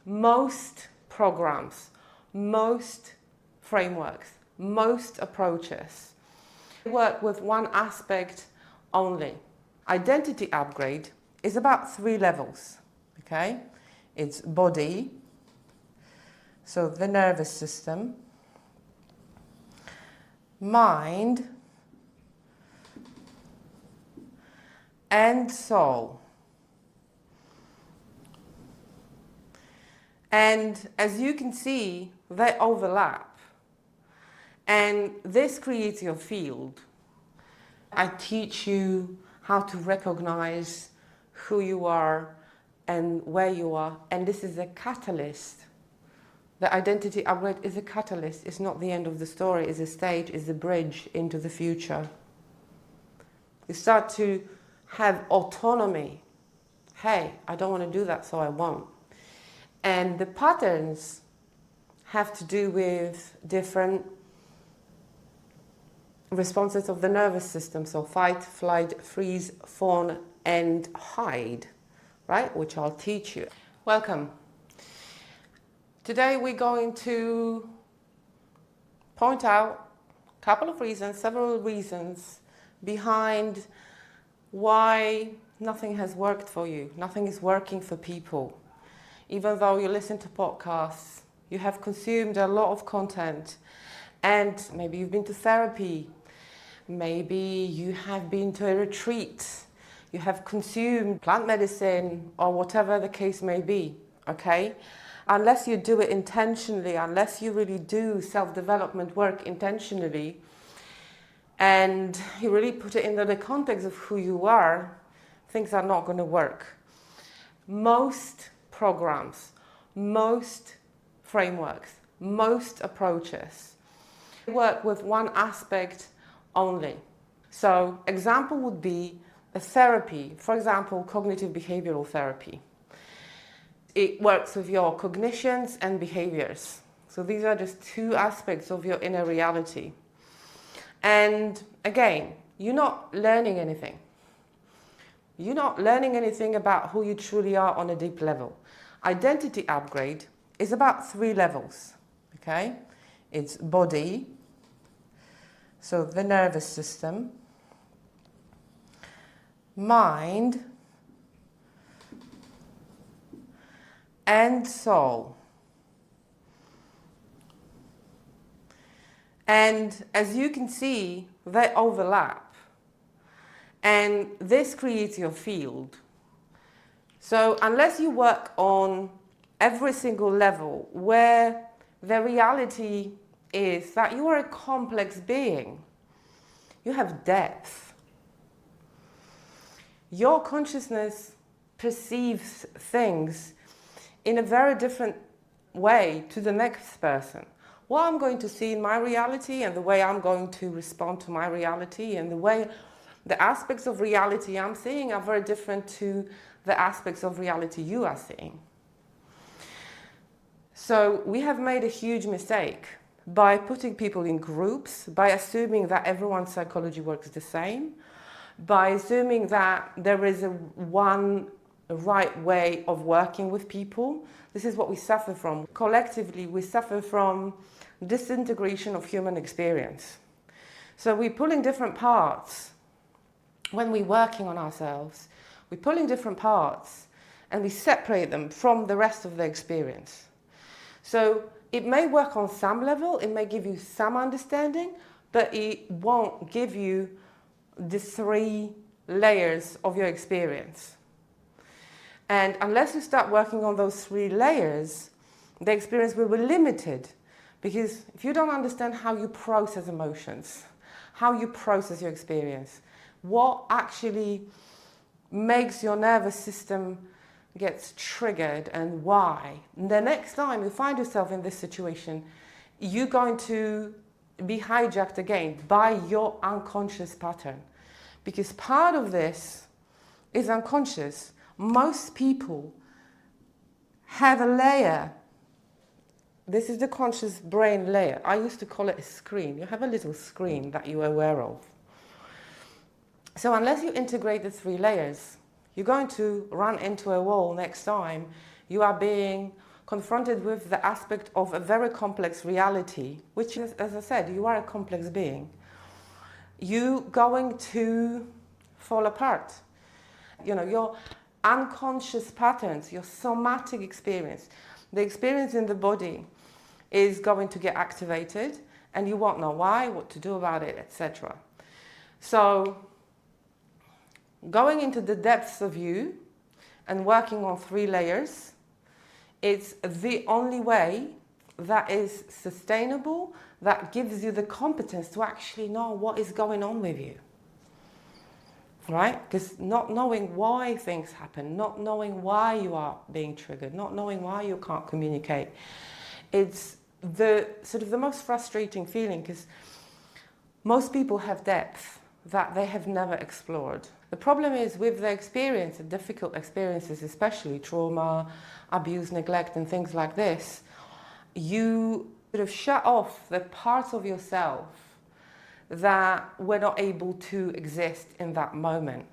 Most programs, most frameworks, most approaches work with one aspect only. Identity upgrade is about 3 levels, okay? It's body, so the nervous system, mind, and soul. And as you can see, they overlap. And this creates your field. I teach you how to recognize who you are and where you are. And this is a catalyst. The identity upgrade is a catalyst. It's not the end of the story. It's a stage, it's a bridge into the future. You start to have autonomy. Hey, I don't want to do that, so I won't. And the patterns have to do with different responses of the nervous system. So fight, flight, freeze, fawn, and hide, right? Which I'll teach you. Welcome. Today we're going to point out a couple of reasons, several reasons behind why nothing has worked for you. Nothing is working for people. Even though you listen to podcasts, you have consumed a lot of content, and maybe you've been to therapy, maybe you have been to a retreat, you have consumed plant medicine or whatever the case may be, okay? Unless you do it intentionally, unless you really do self-development work intentionally, and you really put it into the context of who you are, things are not going to work. Most programs, most frameworks, most approaches work with one aspect only. So example would be a therapy, for example, cognitive behavioral therapy. It works with your cognitions and behaviors. So these are just 2 aspects of your inner reality. And again, you're not learning anything. You're not learning anything about who you truly are on a deep level. Identity upgrade is about 3 levels, okay? It's body, so the nervous system, mind, and soul. And as you can see, they overlap. And this creates your field. So unless you work on every single level where the reality is that you are a complex being, you have depth. Your consciousness perceives things in a very different way to the next person. What I'm going to see in my reality and the way I'm going to respond to my reality and the aspects of reality I'm seeing are very different to the aspects of reality you are seeing. So we have made a huge mistake by putting people in groups, by assuming that everyone's psychology works the same, by assuming that there is one right way of working with people. This is what we suffer from. Collectively, we suffer from disintegration of human experience. So we're pulling different parts. When we're working on ourselves, we're pulling different parts and we separate them from the rest of the experience. So it may work on some level, it may give you some understanding, but it won't give you the 3 layers of your experience. And unless you start working on those 3 layers, the experience will be limited. Because if you don't understand how you process emotions, how you process your experience, what actually makes your nervous system gets triggered and why, the next time you find yourself in this situation, you're going to be hijacked again by your unconscious pattern. Because part of this is unconscious. Most people have a layer. This is the conscious brain layer. I used to call it a screen. You have a little screen that you're aware of. So unless you integrate the 3 layers, you're going to run into a wall next time you are being confronted with the aspect of a very complex reality, which is, as I said, you are a complex being, you going to fall apart. You know, your unconscious patterns, your somatic experience, the experience in the body is going to get activated, and you won't know why, what to do about it, etc. So going into the depths of you and working on 3 layers, it's the only way that is sustainable, that gives you the competence to actually know what is going on with you. Right? Because not knowing why things happen, not knowing why you are being triggered, not knowing why you can't communicate, it's the sort of the most frustrating feeling, because most people have depth that they have never explored. The problem is with the experience, the difficult experiences, especially trauma, abuse, neglect, and things like this, you sort of shut off the parts of yourself that were not able to exist in that moment.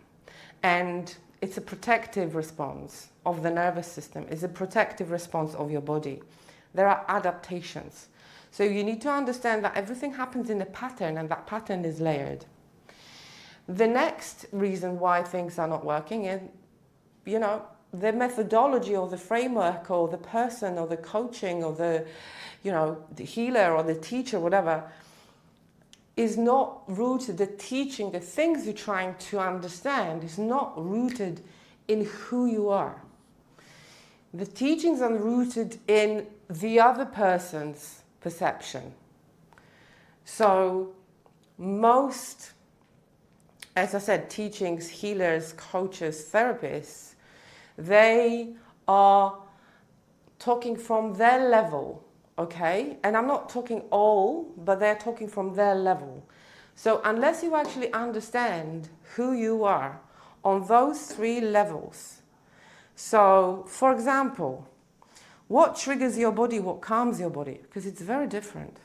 And it's a protective response of the nervous system. It's a protective response of your body. There are adaptations. So you need to understand that everything happens in a pattern, and that pattern is layered. The next reason why things are not working is, you know, the methodology or the framework or the person or the coaching or the, you know, the healer or the teacher, whatever, is not rooted, the teaching, the things you're trying to understand is not rooted in who you are. The teachings are rooted in the other person's perception. So most, as I said, teachings, healers, coaches, therapists, they are talking from their level. Okay, and I'm not talking all, but they're talking from their level. So unless you actually understand who you are on those 3 levels, so for example, what triggers your body, what calms your body, because it's very different.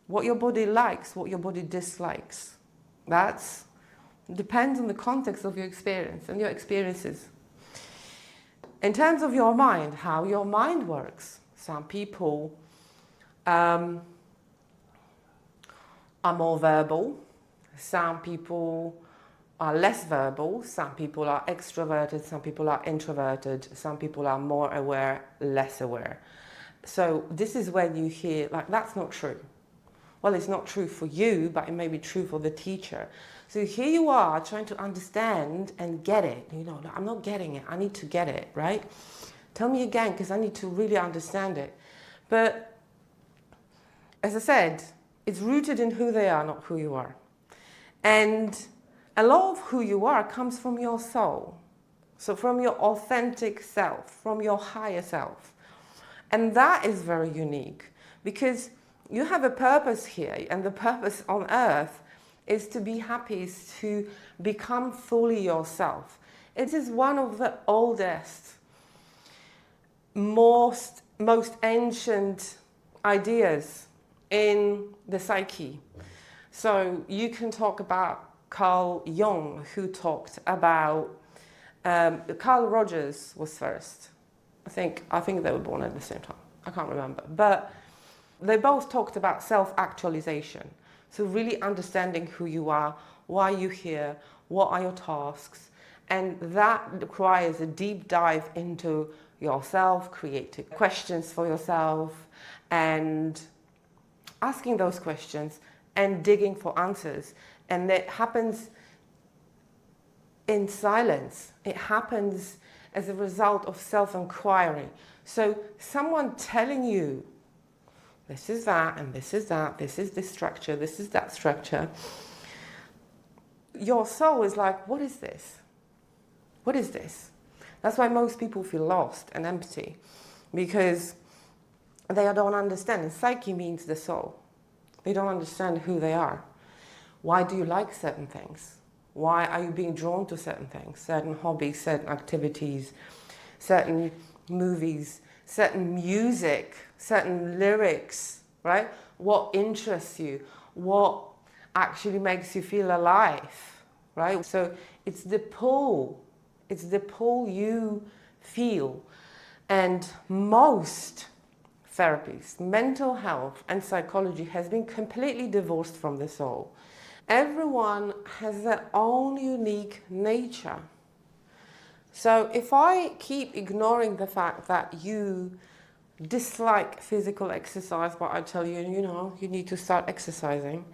What your body likes, what your body dislikes, that depends on the context of your experience and your experiences. In terms of your mind, how your mind works, some people are more verbal, some people are less verbal, some people are extroverted, some people are introverted, some people are more aware, less aware. So this is when you hear, like, that's not true. Well, it's not true for you, but it may be true for the teacher. So here you are trying to understand and get it. You know, I'm not getting it, I need to get it, right? Tell me again, because I need to really understand it. But as I said, it's rooted in who they are, not who you are. And a lot of who you are comes from your soul. So from your authentic self, from your higher self. And that is very unique, because you have a purpose here, and the purpose on earth is to be happy, is to become fully yourself. It is one of the oldest, most ancient ideas in the psyche. So you can talk about Carl Jung, who talked about, Carl Rogers was first. I think they were born at the same time. I can't remember. But they both talked about self-actualization. So really understanding who you are, why you're here, what are your tasks. And that requires a deep dive into yourself, creating questions for yourself, and asking those questions and digging for answers. And that happens in silence. It happens as a result of self-inquiry. So someone telling you, this is that, and this is that, this is this structure, this is that structure. Your soul is like, what is this? What is this? That's why most people feel lost and empty, because they don't understand. And psyche means the soul. They don't understand who they are. Why do you like certain things? Why are you being drawn to certain things, certain hobbies, certain activities, certain movies, certain music, certain lyrics, right? What interests you? What actually makes you feel alive, right? So it's the pull you feel. And most therapies, mental health and psychology has been completely divorced from the soul. Everyone has their own unique nature. So if I keep ignoring the fact that you dislike physical exercise, but I tell you, you need to start exercising,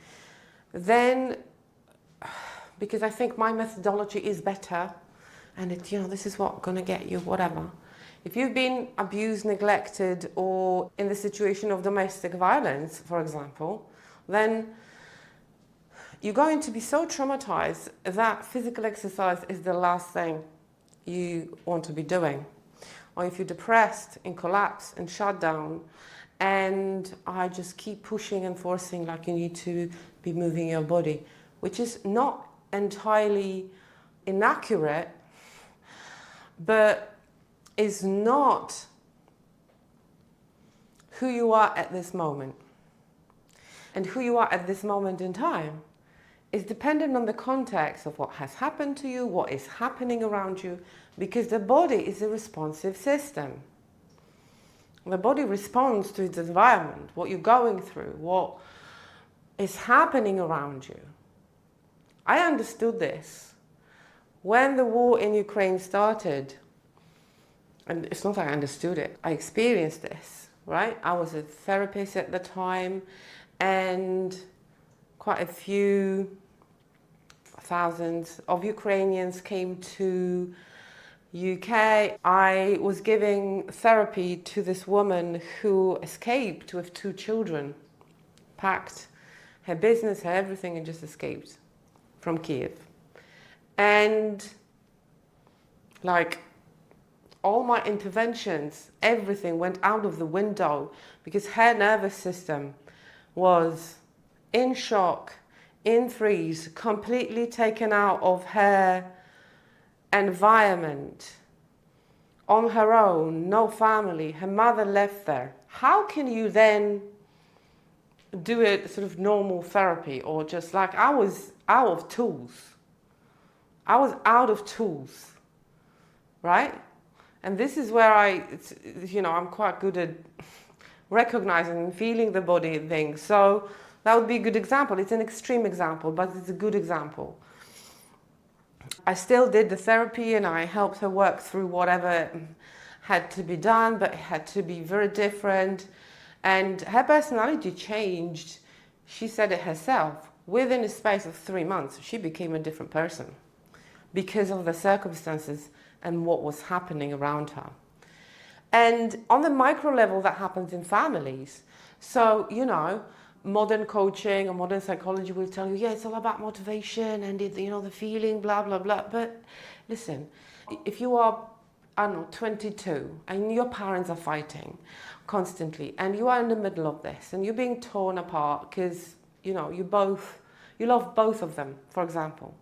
then, because I think my methodology is better, and this is what's going to get you, whatever. If you've been abused, neglected, or in the situation of domestic violence, for example, then you're going to be so traumatized that physical exercise is the last thing you want to be doing. Or if you're depressed and collapse and shut down, and I just keep pushing and forcing, like you need to be moving your body, which is not entirely inaccurate, but is not who you are at this moment. And who you are at this moment in time is dependent on the context of what has happened to you, what is happening around you, because the body is a responsive system. The body responds to its environment, what you're going through, what is happening around you. I understood this when the war in Ukraine started. And it's not that I understood it, I experienced this, right? I was a therapist at the time, and quite a few thousands of Ukrainians came to UK. I was giving therapy to this woman who escaped with 2 children, packed her business, her everything, and just escaped from Kiev. And all my interventions, everything went out of the window because her nervous system was in shock, in freeze, completely taken out of her environment, on her own, no family, her mother left there. How can you then do it sort of normal therapy, or just I was out of tools. I was out of tools, right? And this is where I'm quite good at recognizing and feeling the body things. So that would be a good example. It's an extreme example, but it's a good example. I still did the therapy and I helped her work through whatever had to be done, but it had to be very different. And her personality changed. She said it herself. Within a space of 3 months, she became a different person because of the circumstances and what was happening around her. And on the micro level, that happens in families. So, modern coaching or modern psychology will tell you, yeah, it's all about motivation and the feeling, blah, blah, blah. But listen, if you are, 22 and your parents are fighting constantly and you are in the middle of this and you're being torn apart because, you love both of them, for example,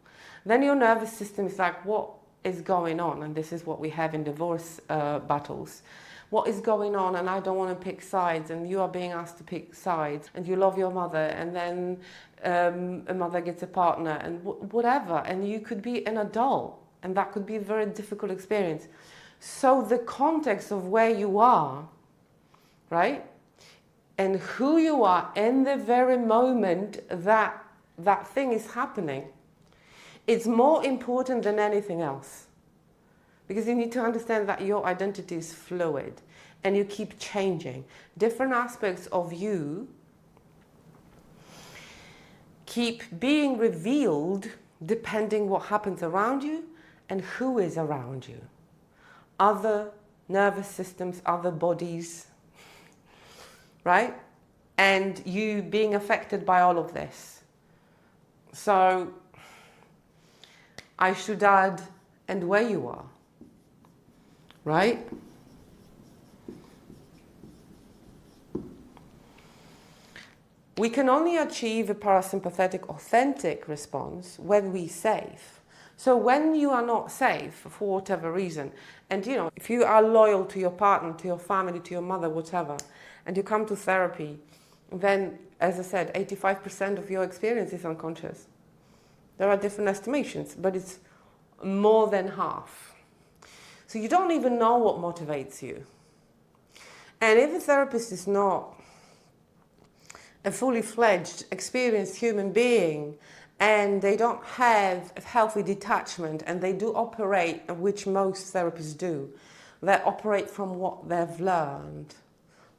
then your nervous system is like, what is going on? And this is what we have in divorce battles. What is going on? And I don't want to pick sides, and you are being asked to pick sides, and you love your mother, and then a mother gets a partner, and whatever, and you could be an adult, and that could be a very difficult experience. So the context of where you are, right, and who you are in the very moment that that thing is happening, it's more important than anything else. Because you need to understand that your identity is fluid and you keep changing. Different aspects of you keep being revealed depending what happens around you and who is around you. Other nervous systems, other bodies, right? And you being affected by all of this. So I should add, and where you are, right? We can only achieve a parasympathetic, authentic response when we're safe. So when you are not safe for whatever reason, and if you are loyal to your partner, to your family, to your mother, whatever, and you come to therapy, then, as I said, 85% of your experience is unconscious. There are different estimations, but it's more than half. So you don't even know what motivates you. And if a therapist is not a fully fledged, experienced human being, and they don't have a healthy detachment, and they do operate, which most therapists do, they operate from what they've learned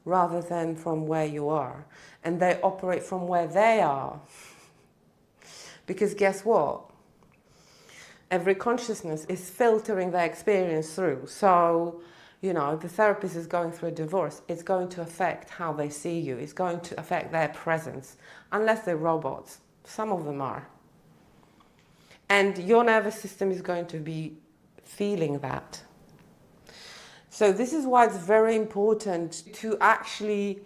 rather than from where you are. And they operate from where they are. Because guess what? Every consciousness is filtering their experience through. So, the therapist is going through a divorce. It's going to affect how they see you. It's going to affect their presence. Unless they're robots. Some of them are. And your nervous system is going to be feeling that. So this is why it's very important to actually...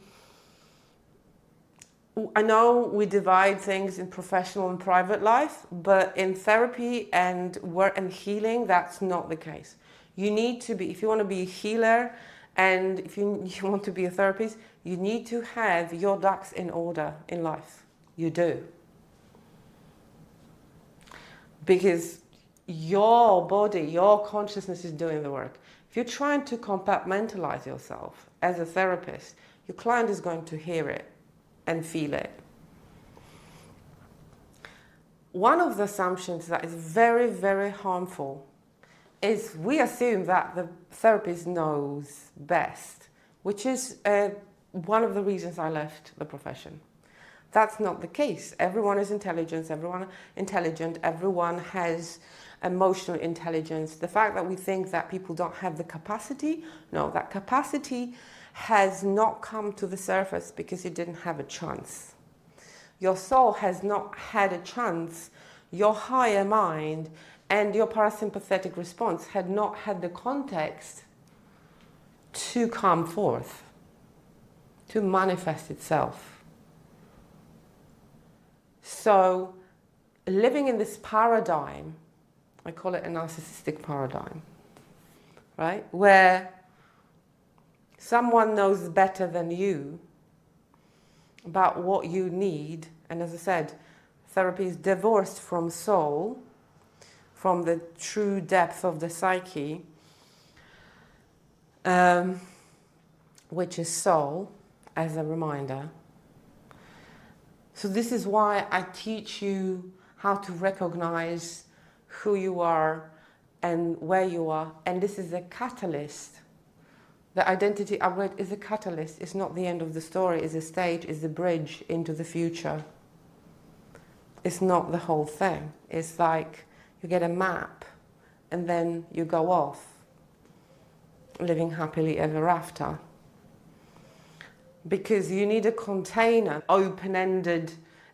I know we divide things in professional and private life, but in therapy and work and healing, that's not the case. You need to be, if you want to be a healer and if you want to be a therapist, you need to have your ducks in order in life. You do. Because your body, your consciousness is doing the work. If you're trying to compartmentalize yourself as a therapist, your client is going to hear it and feel it. One of the assumptions that is very, very harmful is we assume that the therapist knows best, which is one of the reasons I left the profession. That's not the case. Everyone is intelligent, everyone has emotional intelligence. The fact that we think that people don't have the capacity, no, that capacity has not come to the surface because it didn't have a chance. Your soul has not had a chance. Your higher mind and your parasympathetic response had not had the context to come forth, to manifest itself. So living in this paradigm, I call it a narcissistic paradigm, right? Where someone knows better than you about what you need. And as I said, therapy is divorced from soul, from the true depth of the psyche, which is soul, as a reminder. So this is why I teach you how to recognize who you are and where you are. And this is a catalyst. The identity upgrade is a catalyst. It's not the end of the story. It's a stage. It's a bridge into the future. It's not the whole thing. It's like you get a map and then you go off, living happily ever after. Because you need a container, open-ended,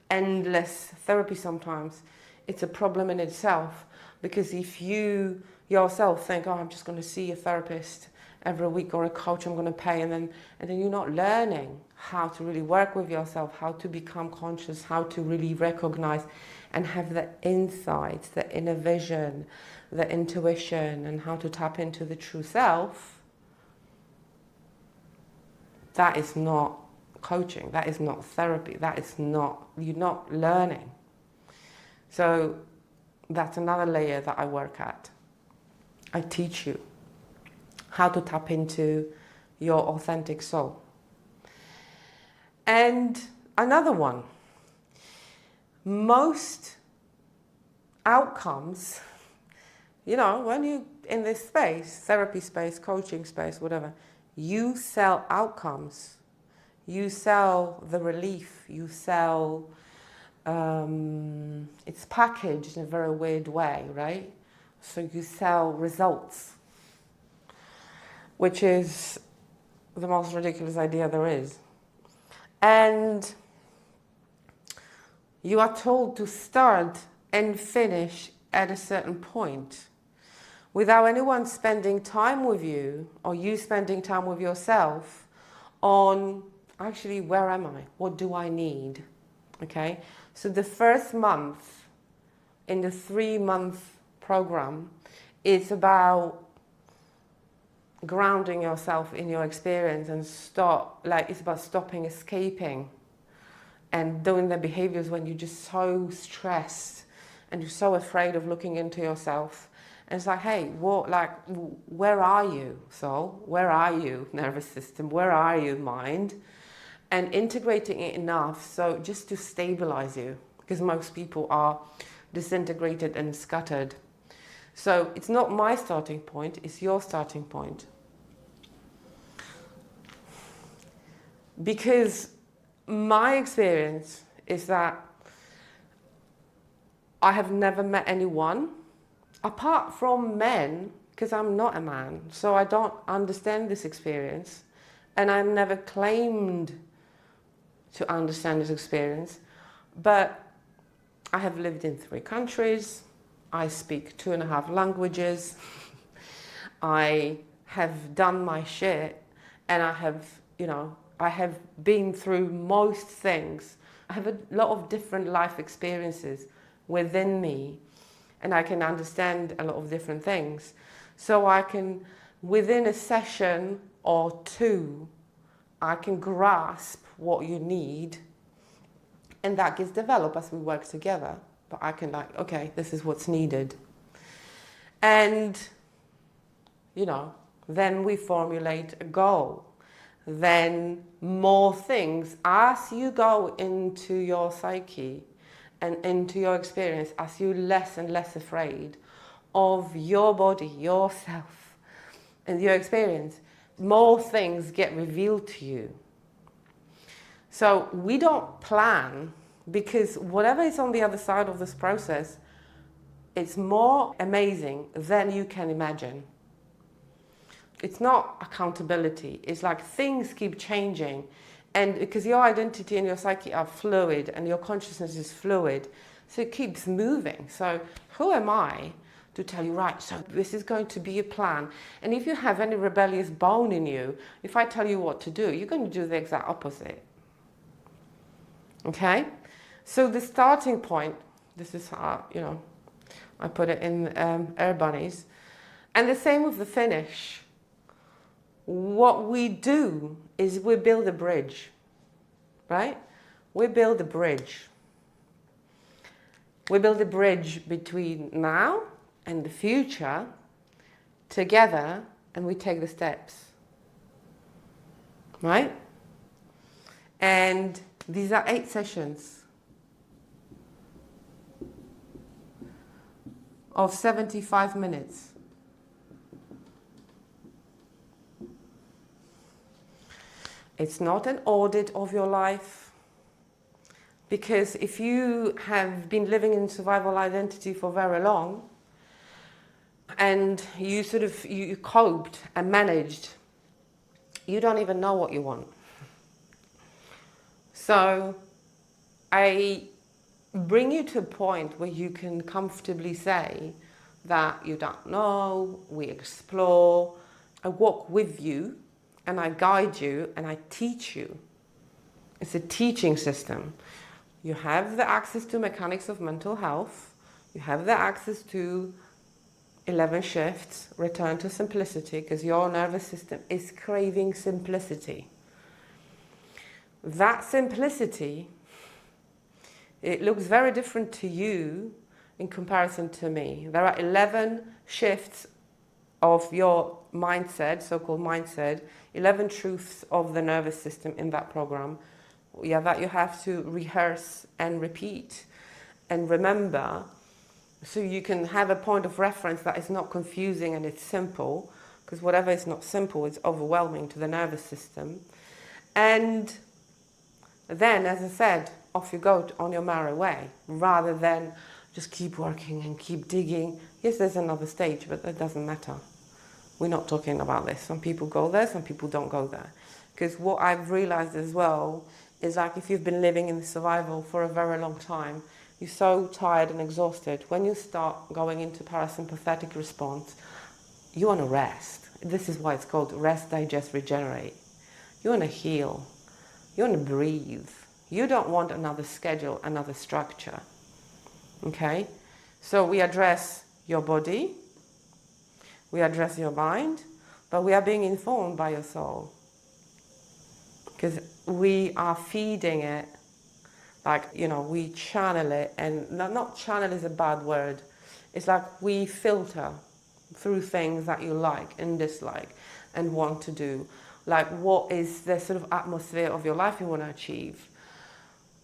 endless therapy sometimes. It's a problem in itself. Because if you yourself think, oh, I'm just going to see a therapist every week or a coach I'm going to pay, and then you're not learning how to really work with yourself, how to become conscious, how to really recognize and have the insights, the inner vision, the intuition, and how to tap into the true self. That is not coaching, that is not therapy, that is not, you're not learning. So that's another layer that I work at. I teach you how to tap into your authentic soul. And another one, most outcomes, when you in this space, therapy space, coaching space, whatever, you sell outcomes. You sell the relief, you sell, it's packaged in a very weird way, right? So you sell results, which is the most ridiculous idea there is. And you are told to start and finish at a certain point without anyone spending time with you or you spending time with yourself on actually, where am I? What do I need? Okay, so the first month in the 3-month program is about grounding yourself in your experience and it's about stopping escaping and doing the behaviors when you're just so stressed and you're so afraid of looking into yourself And it's like, hey, what, like, where are you, soul? Where are you, nervous system? Where are you, mind? And integrating it enough so just to stabilize you, because most people are disintegrated and scattered. So it's not my starting point, it's your starting point. Because my experience is that I have never met anyone, apart from men, because I'm not a man, so I don't understand this experience, and I've never claimed to understand this experience, but I have lived in 3 countries, I speak 2.5 languages, I have done my shit, and I have, I have been through most things. I have a lot of different life experiences within me, and I can understand a lot of different things. So I can, within a session or 2, I can grasp what you need, and that gets developed as we work together. But I can okay, this is what's needed. And, then we formulate a goal. Then more things, as you go into your psyche and into your experience, as you're less and less afraid of your body, yourself, and your experience, more things get revealed to you. So we don't plan, because whatever is on the other side of this process, it's more amazing than you can imagine. It's not accountability. It's like things keep changing. And because your identity and your psyche are fluid and your consciousness is fluid, so it keeps moving. So who am I to tell you, right, so this is going to be a plan. And if you have any rebellious bone in you, if I tell you what to do, you're going to do the exact opposite. Okay? So the starting point, this is how, I put it in air bunnies. And the same with the finish. What we do is we build a bridge, right? We build a bridge. We build a bridge between now and the future together, and we take the steps, right? And these are 8 sessions of 75 minutes. It's not an audit of your life, because if you have been living in survival identity for very long and you coped and managed, you don't even know what you want. So I bring you to a point where you can comfortably say that you don't know, we explore, I walk with you, and I guide you and I teach you. It's a teaching system. You have the access to mechanics of mental health. You have the access to 11 shifts, return to simplicity, because your nervous system is craving simplicity. That simplicity, it looks very different to you in comparison to me. There are 11 shifts of your mindset, so-called mindset, 11 truths of the nervous system in that program, that you have to rehearse and repeat and remember, so you can have a point of reference that is not confusing and it's simple, because whatever is not simple is overwhelming to the nervous system. And then, as I said, off you go on your merry way, rather than just keep working and keep digging. Yes, there's another stage, but that doesn't matter. We're not talking about this. Some people go there, some people don't go there. Because what I've realized as well is, like, if you've been living in survival for a very long time, you're so tired and exhausted. When you start going into parasympathetic response, you want to rest. This is why it's called rest, digest, regenerate. You want to heal. You want to breathe. You don't want another schedule, another structure. Okay? So we address your body, we address your mind, but we are being informed by your soul. Because we are feeding it, like, we channel it, and not channel is a bad word. It's like we filter through things that you like and dislike and want to do. Like, what is the sort of atmosphere of your life you want to achieve?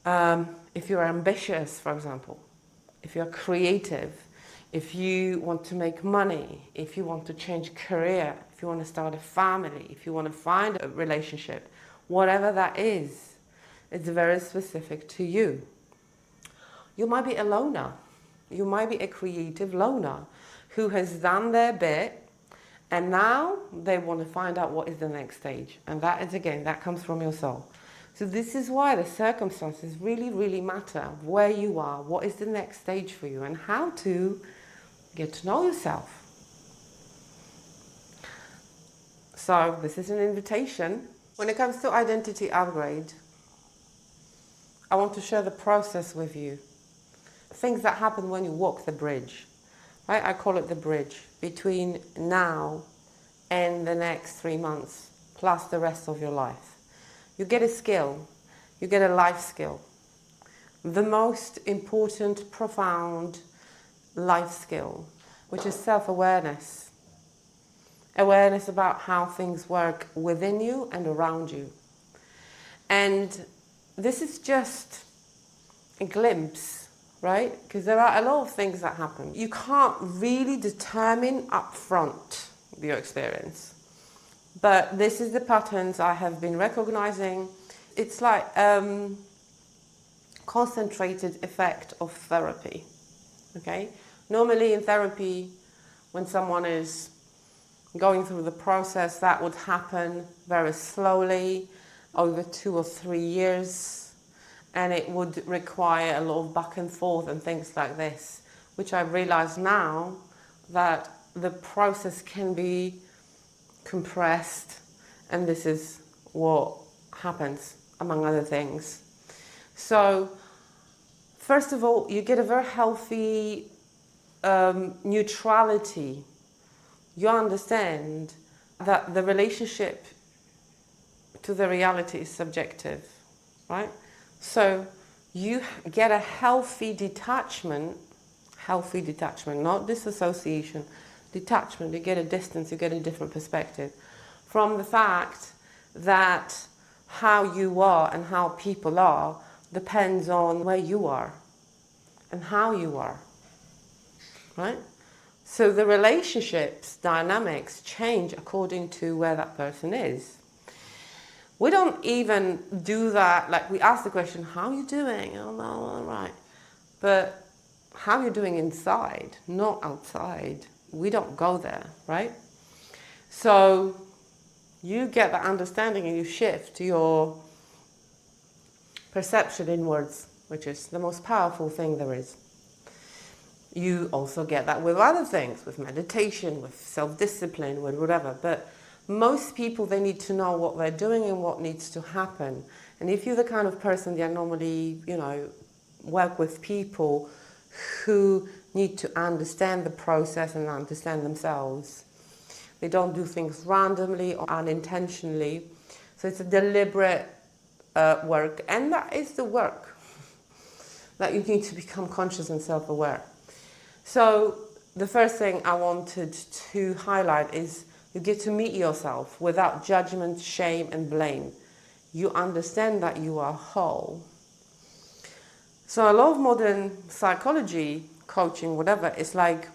If you're ambitious, for example, if you're creative, if you want to make money, if you want to change career, if you want to start a family, if you want to find a relationship, whatever that is, it's very specific to you. You might be a loner. You might be a creative loner who has done their bit and now they want to find out what is the next stage. And that is, again, that comes from your soul. So this is why the circumstances really, really matter. Where you are, what is the next stage for you, and how to get to know yourself. So this is an invitation. When it comes to identity upgrade, I want to share the process with you. Things that happen when you walk the bridge, right? I call it the bridge between now and the next 3 months, plus the rest of your life. You get a skill, you get a life skill. The most important, profound life skill, which is self-awareness. Awareness about how things work within you and around you. And this is just a glimpse, right? Because there are a lot of things that happen. You can't really determine up front your experience. But this is the patterns I have been recognizing. It's like concentrated effect of therapy, okay? Normally in therapy, when someone is going through the process, that would happen very slowly over 2 or 3 years, and it would require a lot of back and forth and things like this, which I realize now that the process can be compressed, and this is what happens, among other things. So, first of all, you get a very healthy neutrality. You understand that the relationship to the reality is subjective, right? So you get a healthy detachment, not disassociation, detachment. You get a distance, you get a different perspective from the fact that how you are and how people are depends on where you are and how you are, right? So the relationships, dynamics change according to where that person is. We don't even do that, like we ask the question, how are you doing? Oh, no, all right. But how are you doing inside, not outside? We don't go there, right? So you get that understanding and you shift your perception inwards, which is the most powerful thing there is. You also get that with other things, with meditation, with self-discipline, with whatever. But most people, they need to know what they're doing and what needs to happen. And if you're the kind of person that normally, work with people who need to understand the process and understand themselves, they don't do things randomly or unintentionally. So it's a deliberate work, and that is the work that you need to become conscious and self-aware. So the first thing I wanted to highlight is you get to meet yourself without judgment, shame, and blame. You understand that you are whole. So a lot of modern psychology, coaching, whatever, is like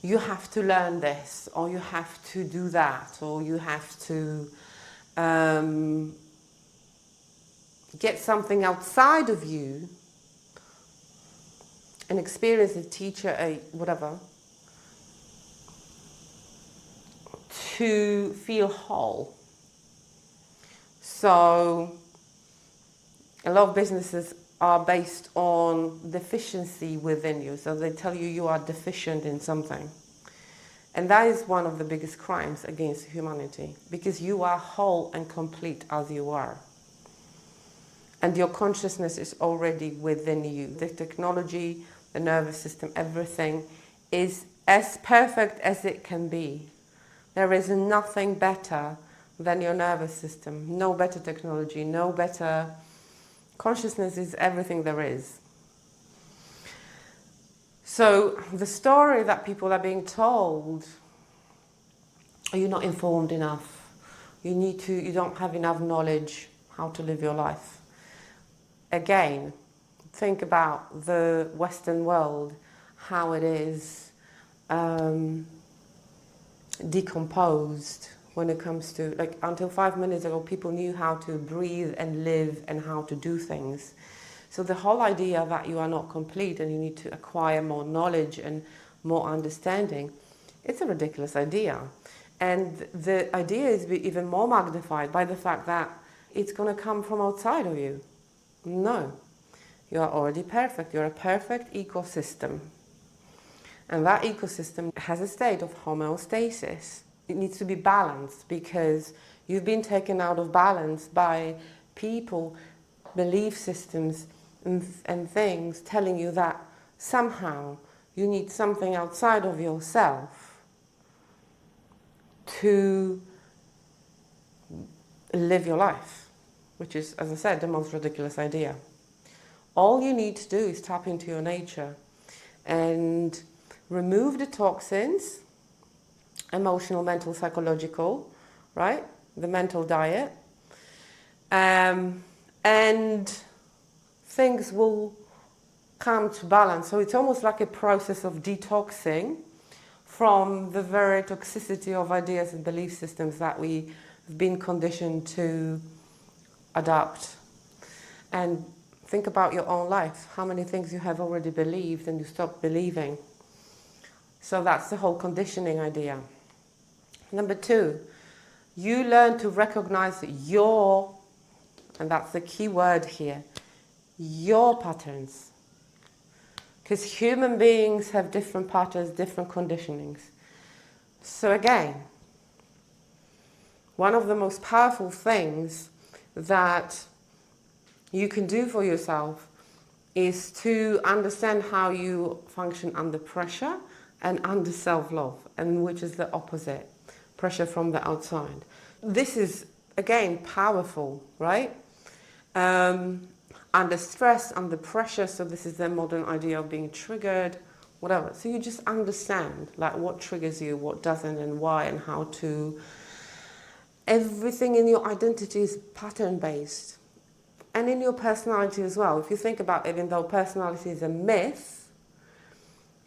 you have to learn this, or you have to do that, or you have to get something outside of you, an experience, a teacher, a whatever, to feel whole. So a lot of businesses are based on deficiency within you. So they tell you you are deficient in something. And that is one of the biggest crimes against humanity, because you are whole and complete as you are. And your consciousness is already within you. The technology, the nervous system, everything is as perfect as it can be. There is nothing better than your nervous system. No better technology, no better. Consciousness is everything there is. So the story that people are being told, "Oh, you're not informed enough. You don't have enough knowledge how to live your life." Again, think about the Western world, how it is decomposed when it comes to, like, until 5 minutes ago, people knew how to breathe and live and how to do things. So the whole idea that you are not complete and you need to acquire more knowledge and more understanding, it's a ridiculous idea. And the idea is even more magnified by the fact that it's going to come from outside of you. No, you are already perfect. You're a perfect ecosystem. And that ecosystem has a state of homeostasis. It needs to be balanced because you've been taken out of balance by people, belief systems, and things telling you that somehow you need something outside of yourself to live your life, which is, as I said, the most ridiculous idea. All you need to do is tap into your nature and remove the toxins, emotional, mental, psychological, right? The mental diet. And things will come to balance. So it's almost like a process of detoxing from the very toxicity of ideas and belief systems that we've been conditioned to adopt. And think about your own life. How many things you have already believed and you stopped believing. So that's the whole conditioning idea. Number 2, you learn to recognize your, and that's the key word here, your patterns. Because human beings have different patterns, different conditionings. So again, one of the most powerful things that you can do for yourself is to understand how you function under pressure and under self-love, and which is the opposite, pressure from the outside. This is, again, powerful, right? Under stress, under pressure, so this is the modern idea of being triggered, whatever. So you just understand, like, what triggers you, what doesn't, and why, and how to. Everything in your identity is pattern-based. And in your personality as well. If you think about it, even though personality is a myth,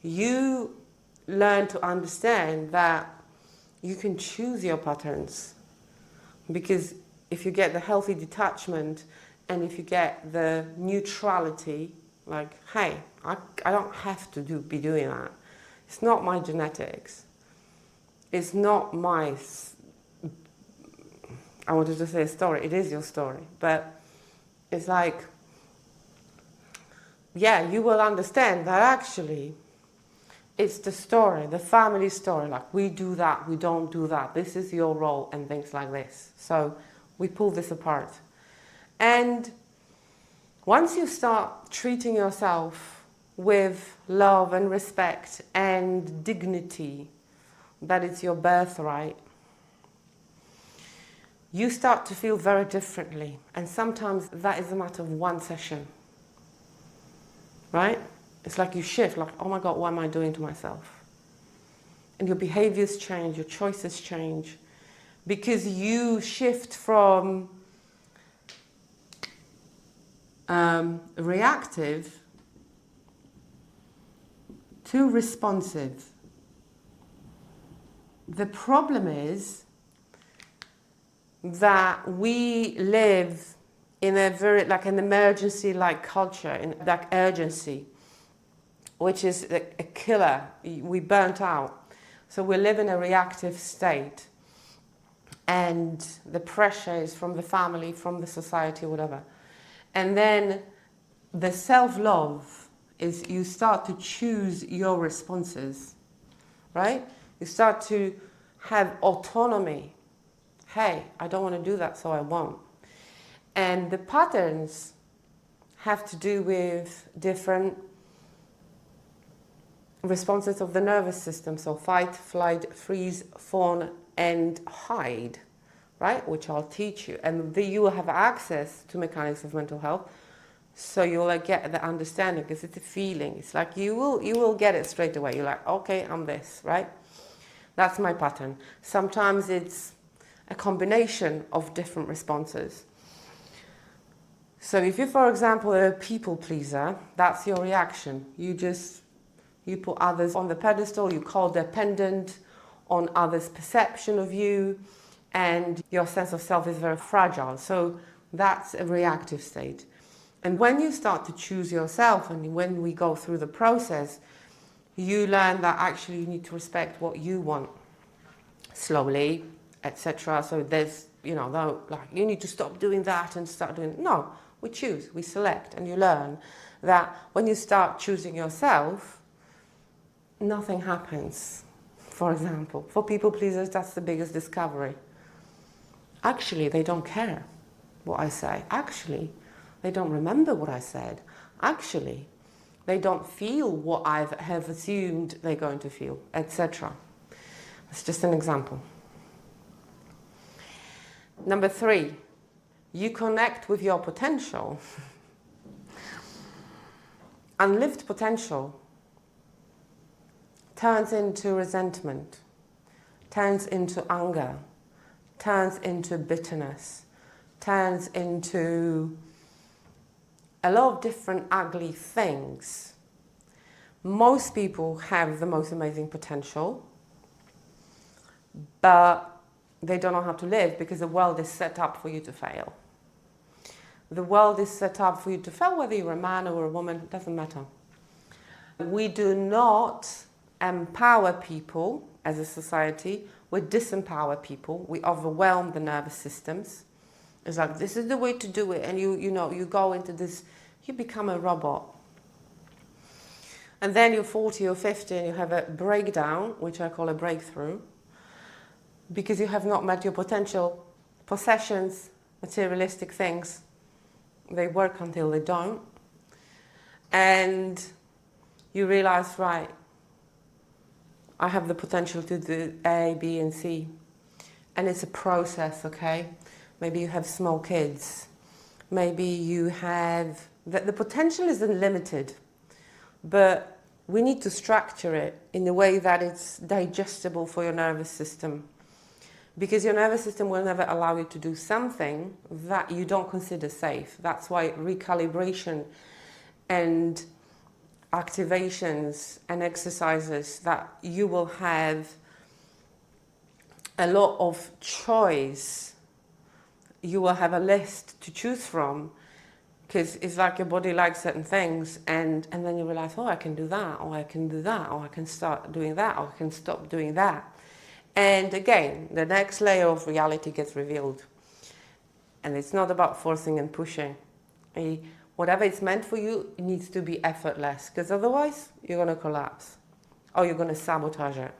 you learn to understand that you can choose your patterns. Because if you get the healthy detachment and if you get the neutrality, like, hey, I don't have to be doing that. It's not my genetics. It's not my, I wanted to say a story. It is your story. But it's like, yeah, you will understand that actually it's the story, the family story. Like, we do that, we don't do that. This is your role and things like this. So we pull this apart. And once you start treating yourself with love and respect and dignity, that it's your birthright, you start to feel very differently. And sometimes that is a matter of one session, right? It's like you shift, like, oh my God, what am I doing to myself? And your behaviors change, your choices change, because you shift from reactive to responsive. The problem is that we live in a very, like, an emergency-like culture, in that urgency, which is a killer. We burnt out. So we live in a reactive state. And the pressure is from the family, from the society, whatever. And then the self-love is you start to choose your responses, right? You start to have autonomy. Hey, I don't want to do that, so I won't. And the patterns have to do with different responses of the nervous system. So fight, flight, freeze, fawn, and hide, right? Which I'll teach you. And you will have access to mechanics of mental health So you'll like get the understanding, because it's a feeling. It's like you will get it straight away. You're like, okay, I'm this, right? That's my pattern. Sometimes it's a combination of different responses. So if you, for example, are a people pleaser, that's your reaction. You put others on the pedestal, you co-dependent on others' perception of you, and your sense of self is very fragile. So that's a reactive state. And when you start to choose yourself, and when we go through the process, you learn that actually you need to respect what you want slowly, etc. So there's, though, like, you need to stop doing that and start doing, no, we choose, we select, and you learn that when you start choosing yourself, nothing happens. For example, for people pleasers, that's the biggest discovery. Actually, they don't care what I say. Actually, they don't remember what I said. Actually, they don't feel what I have assumed they're going to feel, etc. It's just an example. Number 3, you connect with your potential. Unlived potential turns into resentment, turns into anger, turns into bitterness, turns into a lot of different ugly things. Most people have the most amazing potential, but they don't know how to live because the world is set up for you to fail. The world is set up for you to fail, whether you're a man or a woman, it doesn't matter. We do not empower people as a society, we disempower people, we overwhelm the nervous systems. It's like, this is the way to do it, and you go into this, you become a robot. And then you're 40 or 50 and you have a breakdown, which I call a breakthrough, because you have not met your potential. Possessions, materialistic things, they work until they don't. And you realize, right, I have the potential to do A, B, and C. And it's a process, okay? Maybe you have small kids. Maybe you have... The potential is unlimited, but we need to structure it in a way that it's digestible for your nervous system. Because your nervous system will never allow you to do something that you don't consider safe. That's why recalibration and activations and exercises that you will have a lot of choice. You will have a list to choose from, because it's like your body likes certain things, and then you realize, oh, I can do that, or I can do that, or I can start doing that, or I can stop doing that. And again, the next layer of reality gets revealed. And it's not about forcing and pushing. Whatever it's meant for you, it needs to be effortless, because otherwise you're going to collapse or you're going to sabotage it.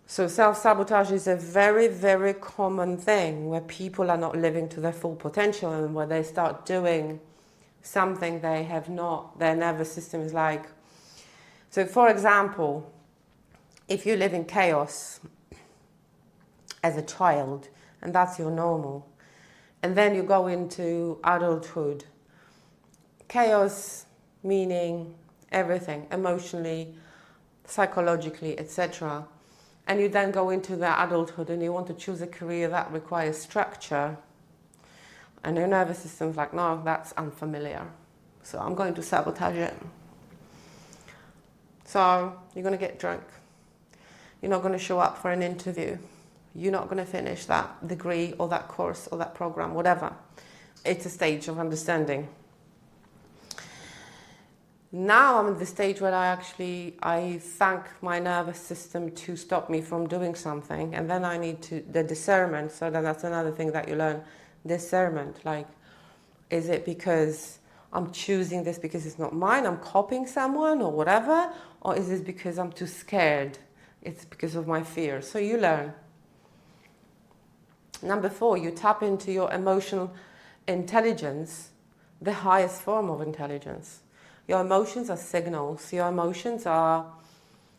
So self-sabotage is a very, very common thing where people are not living to their full potential, and where they start doing something they have not, their nervous system is like. So for example, if you live in chaos as a child, and that's your normal, and then you go into adulthood, chaos meaning everything, emotionally, psychologically, etc. And you then go into the adulthood and you want to choose a career that requires structure, and your nervous system's like, no, that's unfamiliar, so I'm going to sabotage it. So you're going to get drunk. You're not going to show up for an interview. You're not going to finish that degree or that course or that program, whatever. It's a stage of understanding. Now I'm at the stage where I thank my nervous system to stop me from doing something, and then I need the discernment. So that's another thing that you learn, discernment. Like, is it because I'm choosing this because it's not mine, I'm copying someone or whatever, or is it because I'm too scared? It's because of my fear. So you learn. Number 4, you tap into your emotional intelligence, the highest form of intelligence. Your emotions are signals. Your emotions are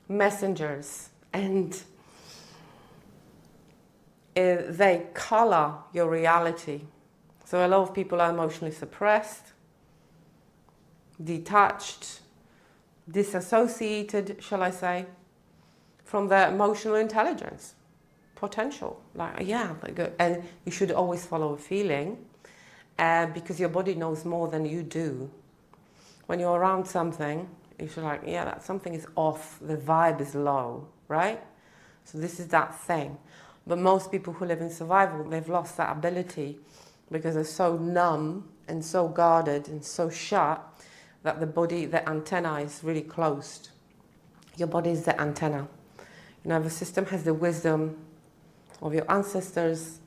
messengers, and they color your reality. So a lot of people are emotionally suppressed, detached, disassociated, shall I say, from their emotional intelligence potential. And you should always follow a feeling, because your body knows more than you do. When you're around something, you should that something is off, the vibe is low, right? So this is that thing. But most people who live in survival, they've lost that ability because they're so numb and so guarded and so shut that the antenna is really closed. Your body is the antenna. Your nervous system has the wisdom of your ancestors,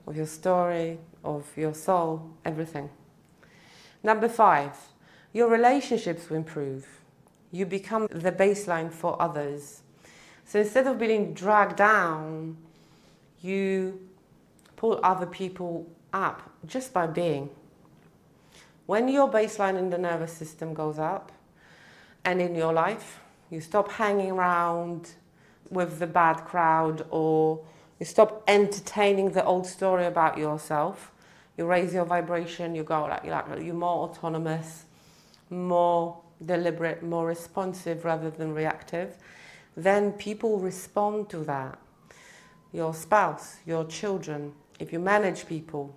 of your story, of your soul, everything. Number 5, your relationships will improve. You become the baseline for others. So instead of being dragged down, you pull other people up just by being. When your baseline in the nervous system goes up, and in your life, you stop hanging around with the bad crowd, or you stop entertaining the old story about yourself. You raise your vibration, you go you're more autonomous, more deliberate, more responsive rather than reactive. Then people respond to that. Your spouse, your children, if you manage people,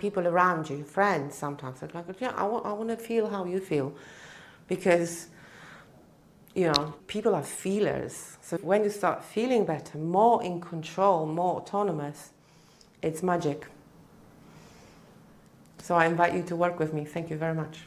people around you, friends sometimes, they're I want to feel how you feel. Because, people are feelers. So when you start feeling better, more in control, more autonomous, it's magic. So I invite you to work with me. Thank you very much.